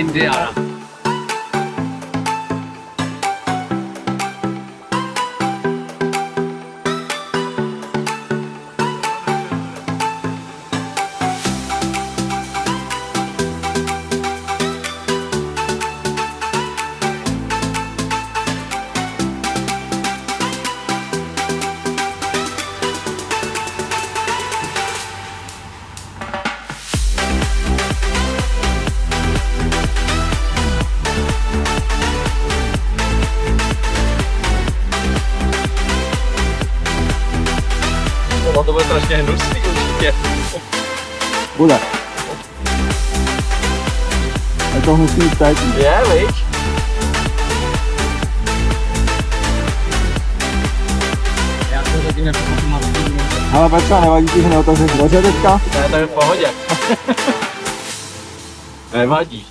Indiana. To bude strašně hnusný určitě. Bude. Je to hnusný teď. Je, viď? Já to zatím nepochopím. Ale Petra, nevadí ti, že neotevřeš dveře teďka? Ne, to je v pohodě. Nevadí.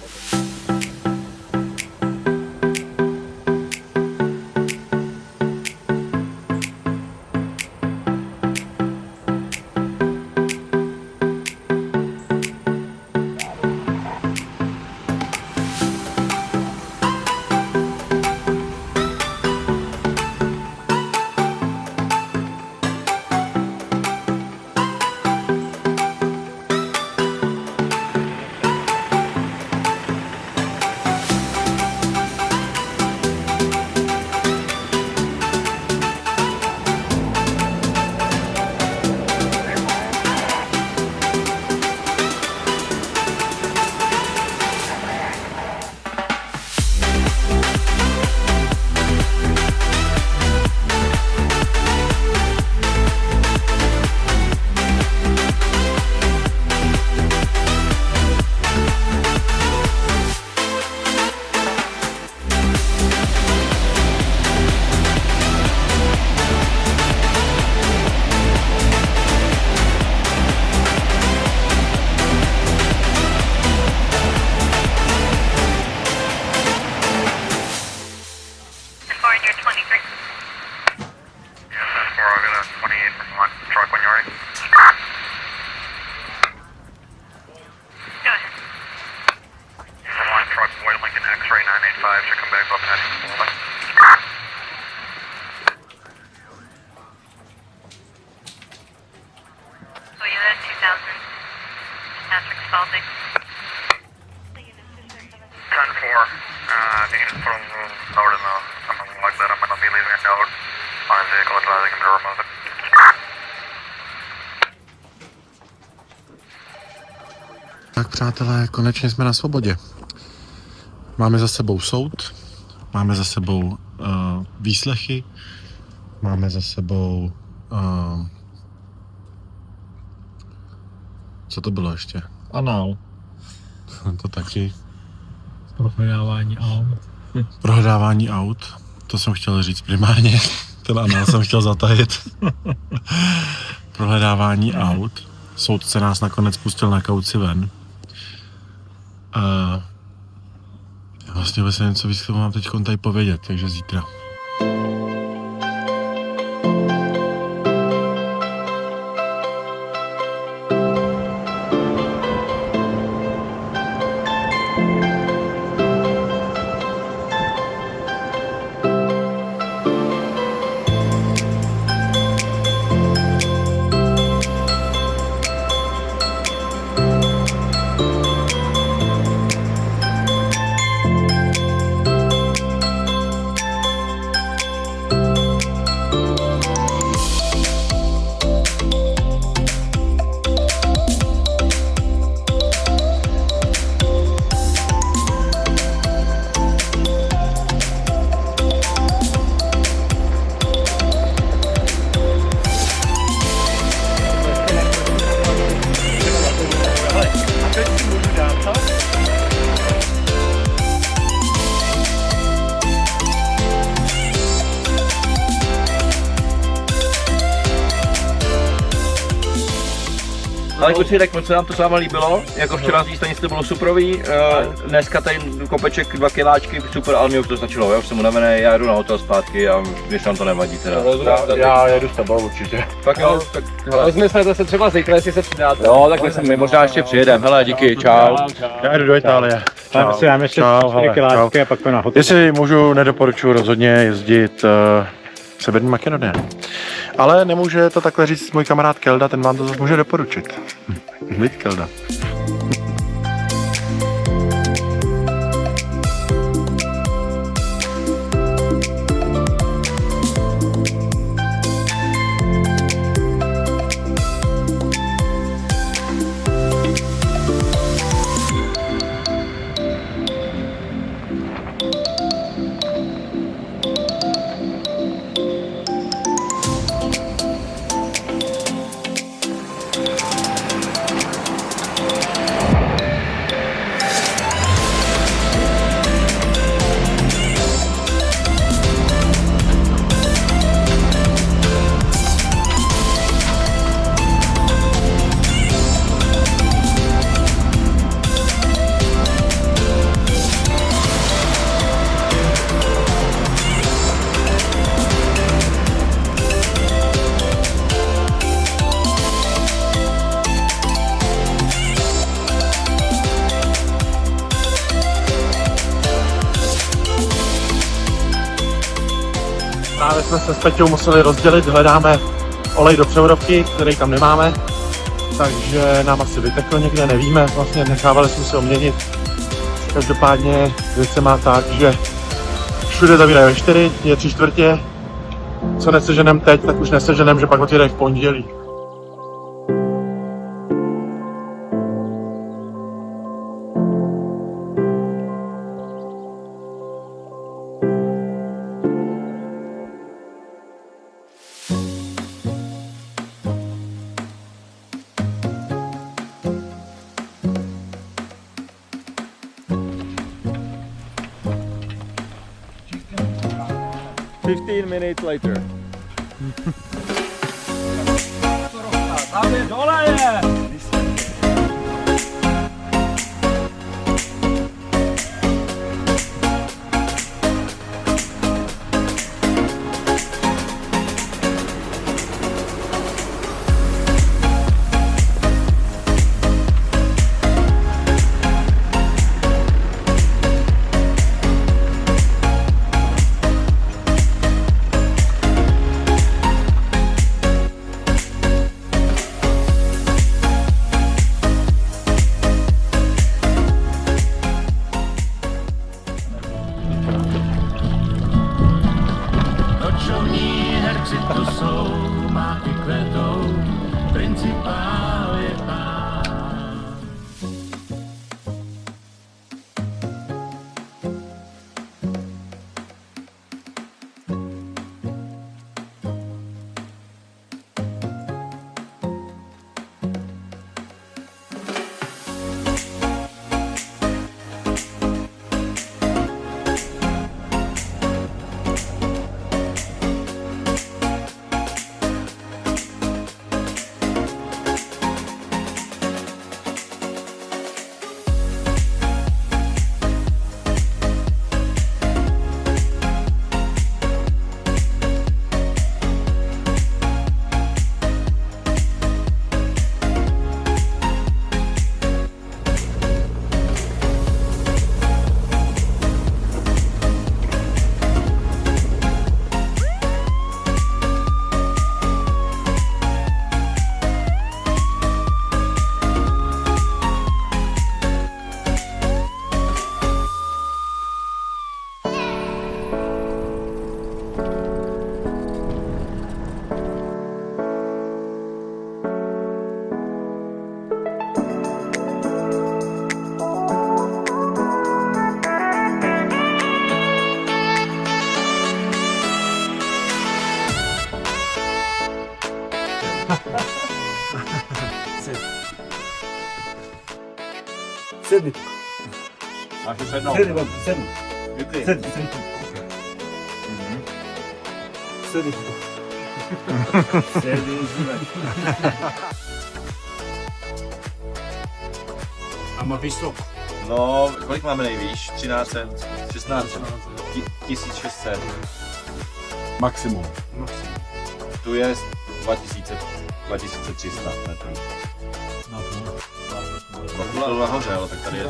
Tak přátelé, konečně jsme na svobodě. Máme za sebou soud, máme za sebou výslechy, máme za sebou... co to bylo ještě? Anál. To taky. Prohledávání aut. Prohledávání aut, to jsem chtěl říct primárně. Ten anál jsem chtěl zatajit. Prohledávání aut. Soudce nás nakonec pustil na kauci ven. Já vlastně vůbec nevím, co víc k tomu mám teď tady povědět, takže zítra. Ale kluci, tak moc se nám to s váma líbilo, jako včera z stanice to bylo superový, dneska tady kopeček 2 kiláčky, super, ale mě už to stačilo, já už jsem unavený, já jdu na hotel zpátky a když vám to nevadí teda. Já jedu s tebou určitě. Tak jo, tak hele. Vezmi jsme zase třeba zítra, jestli se přidáte. Jo, tak my možná ještě přijedeme, hele díky, čau. Já jdu do Itálie. Tam si dáme ještě Čau, 4 hele, kiláčky a pak to na hotel. Jestli můžu, nedoporučuji rozhodně jezdit Severní Makedonie. Ale nemůže to takhle říct můj kamarád Kelda, ten vám to zase může doporučit. Viď, Kelda? Právě jsme se s Peťou museli rozdělit, hledáme olej do převodovky, který tam nemáme, takže nám asi vytekl někde, nevíme, vlastně nechávali jsme se oměnit. Každopádně věc se má tak, že všude zavírají ve 4, je 3/4, co neseženem teď, tak už neseženem, že pak otvírají v pondělí. Minutes later. Tam je dole je! Sedni. Máš se sednout. Sedni. Kdy? Sedni. Sedni. A má vysok. No, kolik máme nejvýš? 1300, 1600, 1600. Maximum. Tu je 2300 metrů. Na to. Byla nahoře, ale tak tady je.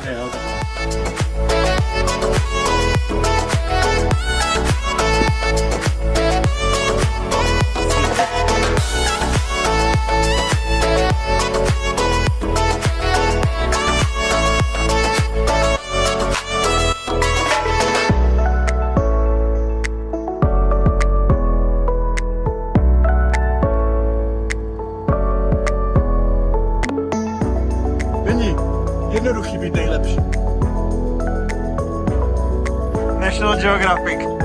Není jednoduchý být nejlepší. National Geographic.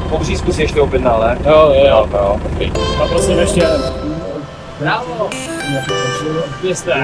Po břízku si ještě objedná, ale? Jo. Okay. A prosím ještě. Bravo! Jste.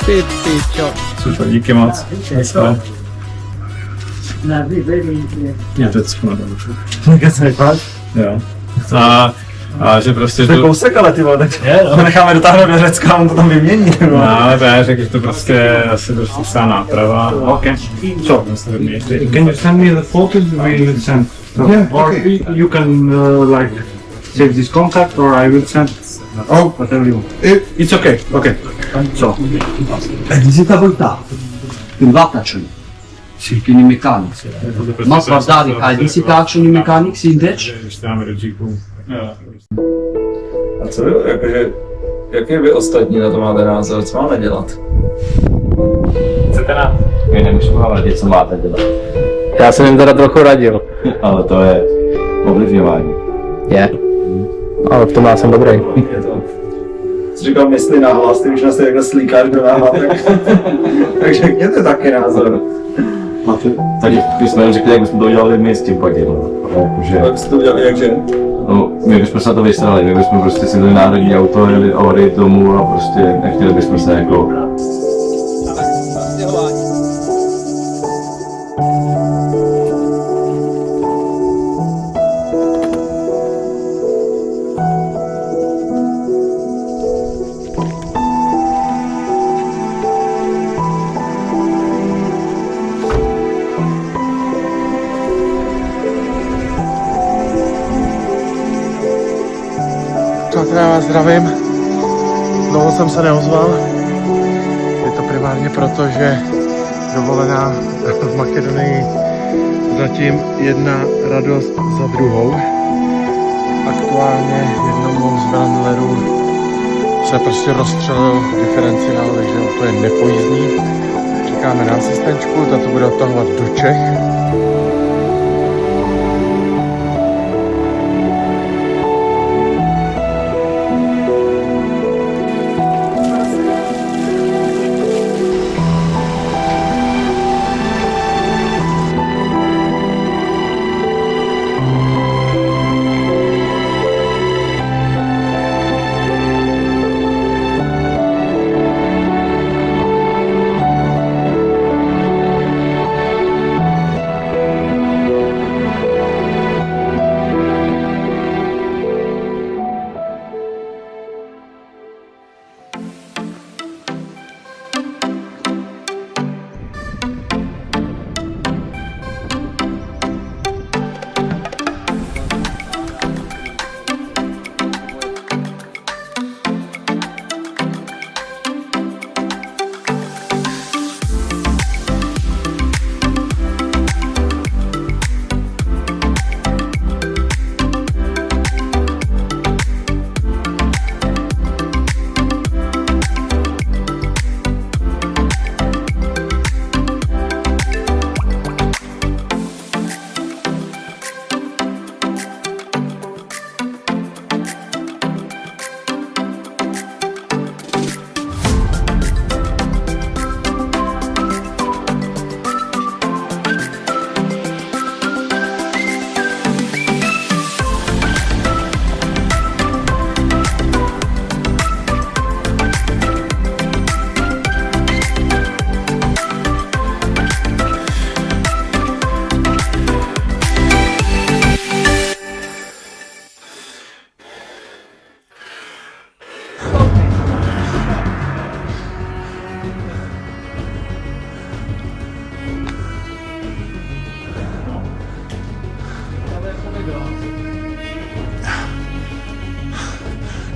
Ty pičo. Super, díky moc. Je to skvělé. Jo. A že prostě... To je kousek, ale ty vole, tak to necháme dotáhnout do Řecka, on to tam vymění. No, ale já řekl, že to prostě asi prostě stá náprava. Okay. Co? Can you send me the photos we will send? Yeah, Or okay. you can like save this contact or I will send. Oh, Whatever you want. It's okay, okay. So, Disabilità, in Vatacion, in mechanics. Ma guardare hai disabilità in mechanics in Dutch? Když dáme do Jeepu. A co vy, jakože, jaký vy ostatní na to máte názor, co máme dělat? Chcete na... My nemusíme vám radit, co máte dělat. Já jsem jim teda trochu radil. Ale to je ovlivňování. Je. Ale v tom já jsem dobrý. Je to... Jsi říkal mysli nahlas, ty už nás takhle slíkáš do náma, tak řekněte taky názor. Tak bychom jen řekli, jak bychom to udělali my s tím pakem. Jak jste to udělali, jakže? No, my bychom se na to vysrali, my bychom prostě si dali národní auto, jeli odejít domů a prostě nechtěli bychom se jako... Přátelé, já vás zdravím. Dlouho jsem se neozval. Je to primárně proto, že dovolená v Makedonii zatím jedna radost za druhou. Aktuálně jednomu z brandlerů se prostě rozstřelil diferenciál, takže to je nepojízdný. Čekáme na asistenčku, ta to bude odtahovat do Čech.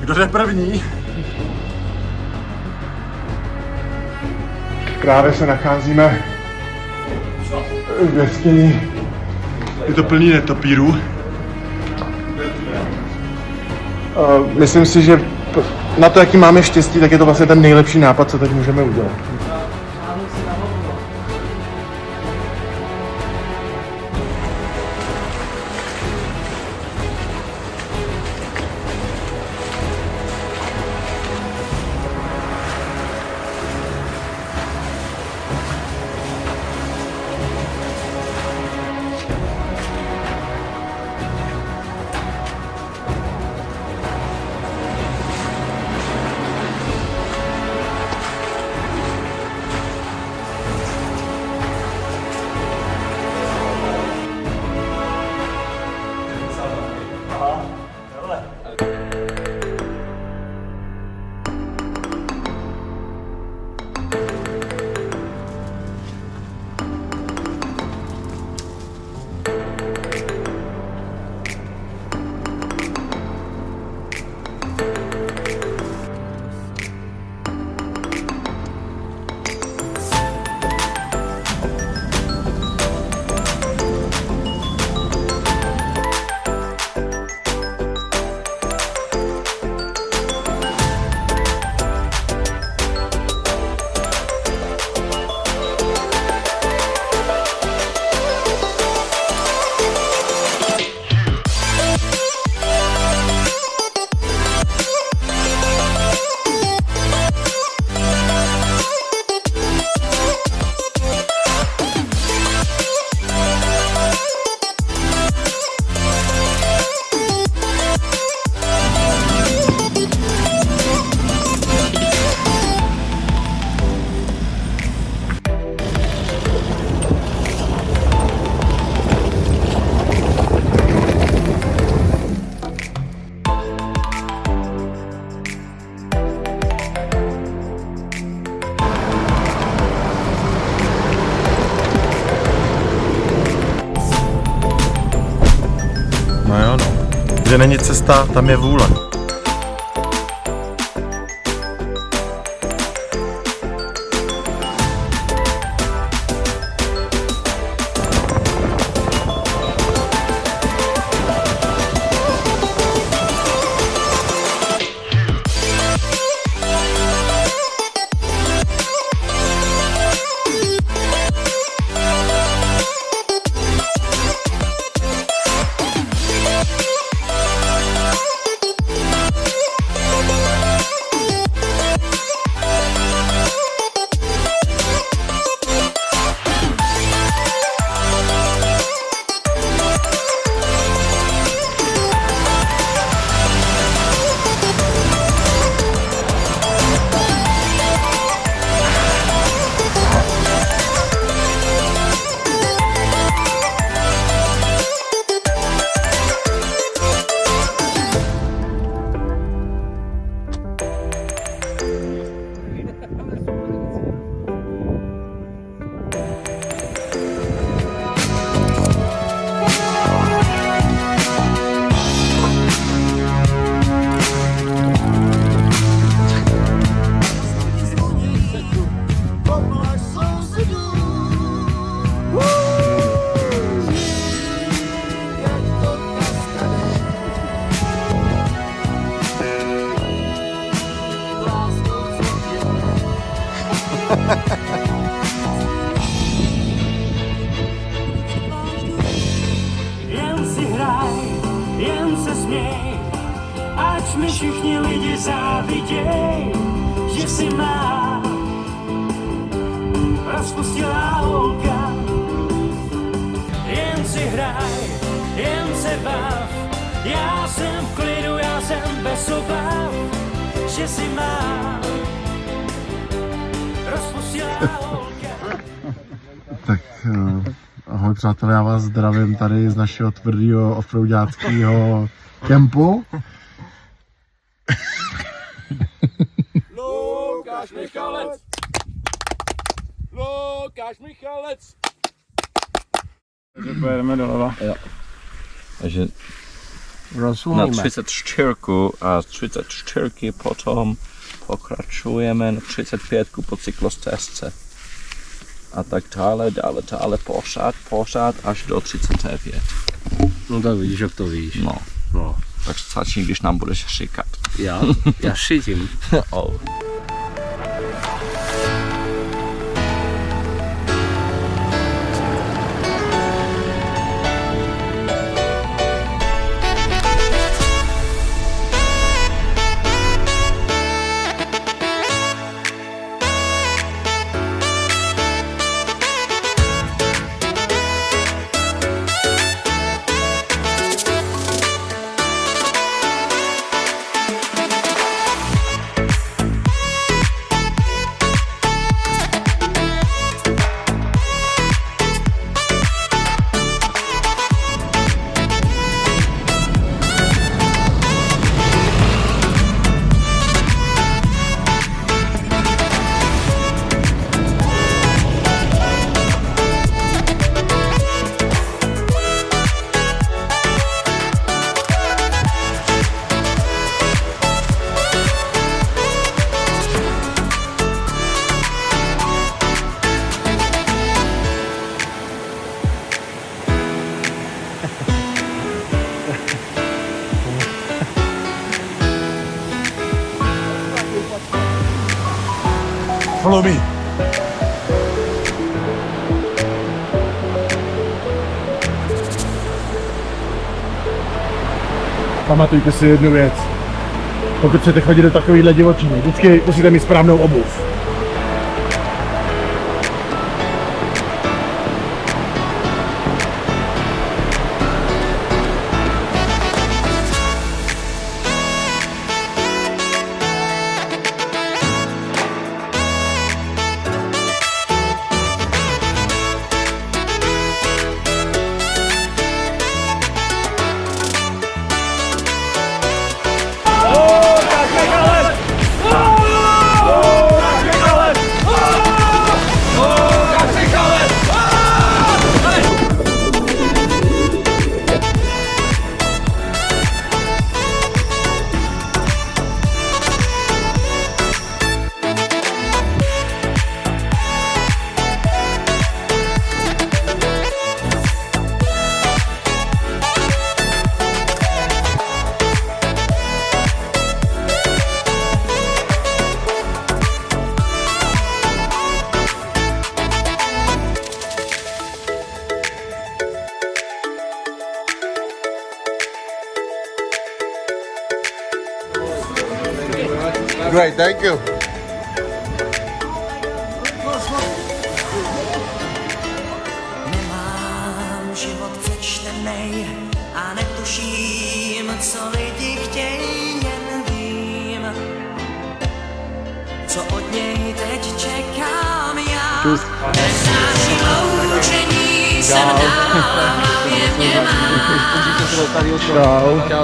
Kdo jde první? Právě se nacházíme v jeskyni. Je to plný netopírů. Myslím si, že na to, jaký máme štěstí, tak je to vlastně ten nejlepší nápad, co teď můžeme udělat. No jo, no. Kde není cesta, tam je vůle. Jen si hraj, jen se směj, ať mi všichni lidi záviděj, že si má rozpustila holka. Jen si hraj, jen se bav, já jsem v klidu, já jsem bez obav, že si má rozpustila holka. Tak ahoj přátelé, já vás zdravím tady z našeho tvrdého offroadáckého kempu. Lukáš Michalec! Lukáš Michalec! Takže pojedeme doleva. Jo. Takže na 34 a z 34 potom pokračujeme na 35 po cyklostezce. A tak dále, pořád až do 39. No tak vidíš, jak to víš. No. Tak stačí, když nám budeš říkat. Já šitím. Oh. Follow me. Pamatujte si jednu věc. Pokud chcete chodit do takovýhle divočiny, vždycky musíte mít správnou obuv. Great, thank you. Nemám život přečtenej a netuším, co lidi chtějí, jen vím, co od něj teď čekám já. Nesnáším loučení, jsem dál a hlavě mě máš. Čau. Čau.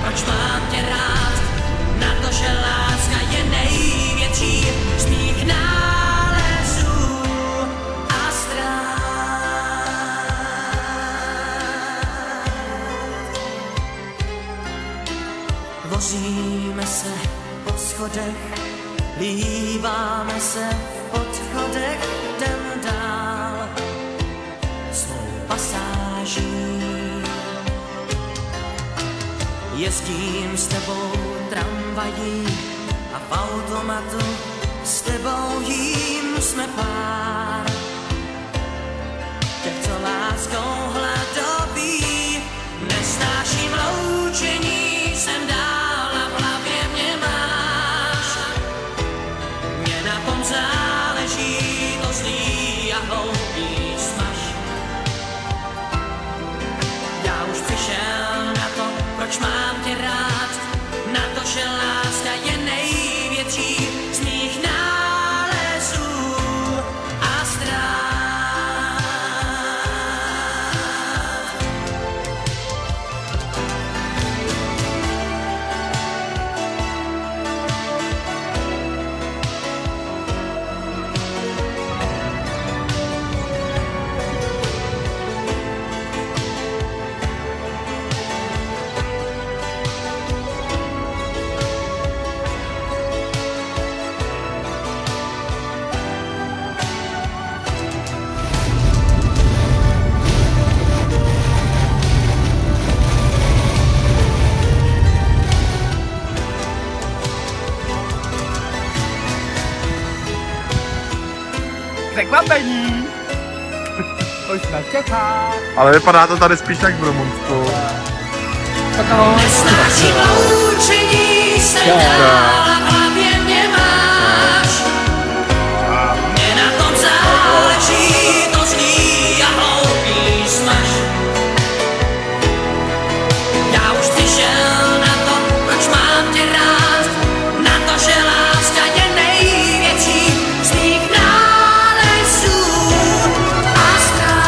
Proč mám tě rád, na to, že láska je největší z mých nálezů a ztrát. Vozíme se po schodech, líbáme se v podchodech, jdem dál svou pasáží. Jezdím s tebou tramvají a v automatu s tebou jím jsme pár. Těch, co láskou hladoví, nesnáším loučení, jsem dál a v hlavě mě máš. Mně na tom záleží, to zlý a hloupý smaž. Já už přišel na to, proč mám tě rád, na to, že láska je největší z mých nálezů Překvapení! Už jsme v Čechách. Ale vypadá to tady spíš jak v Rumunsku. Nesnáší loučení se dál a hlavě mě máš. Mě na tom záleží, to zlý a hloupý smaž. Já už přišel na to, proč mám tě rád. Na to, že láska je největší z mých nálezů a ztrát.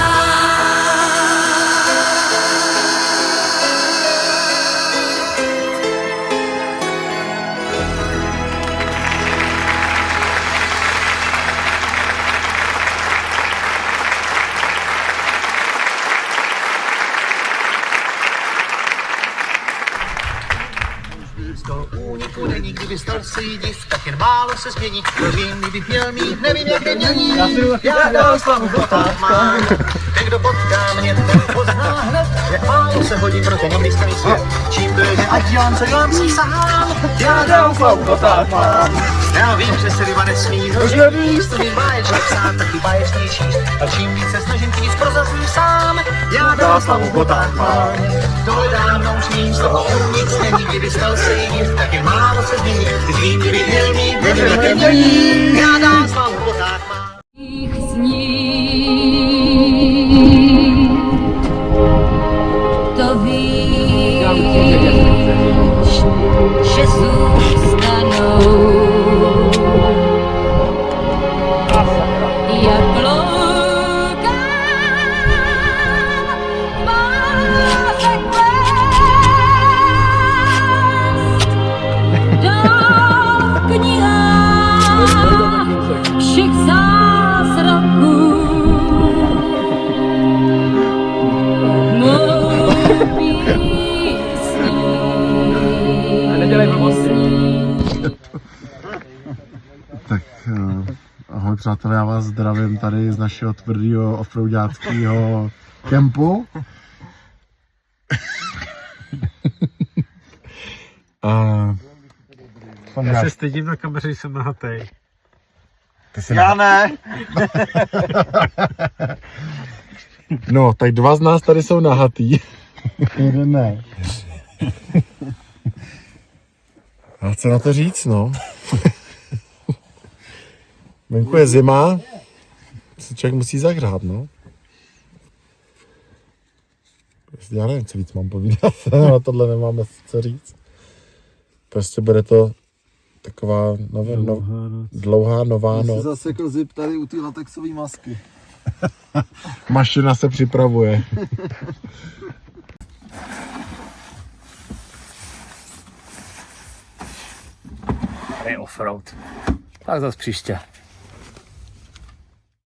Z toho úniku není, kdyby stal se jí div, tak jen málo se změní. Nevím, kdybych měl mít, nevím, jak je mění. Já dám slavu botách mám. Ten, kdo potká mě, ten pozná hned, jak málo se hodí pro ten oblízkaný svět. Čím dojde, ať dělám, co dělám si sám. Já dám slavu botách mám. Já vím, že se ryba nesmí, už nevíš, to mi báječek sám, taky báječný číst. A čím víc se snažím, tím víc prozazím sám. Já dám slavu botách mám. Tohle dávno už vím, z toho nic není, kdyby stal se jí div, tak jen málo se změní. Když vím, kdyby měl mít, nevím, jak je mění. Já dám slavu botách mám. To víš, že zůstanou jak louka máte kvést dál v knihách všech zázraků. Tak ahoj přátelé, já vás zdravím tady z našeho tvrdého offroadáckého kempu. Já se stydím na kameře, že jsem nahatej. Já ne! No, tak dva z nás tady jsou nahatý. Jeden ne. A co na to říct, no? Venku je zima, se člověk musí zahřát, no. Já nevím, co víc mám povídat, na tohle nemáme co říct. Prostě bude to taková dlouhá nová noc. Zase jako zip tady u té latexové masky. Mašina se připravuje. Tady offroad. Tak zase příště.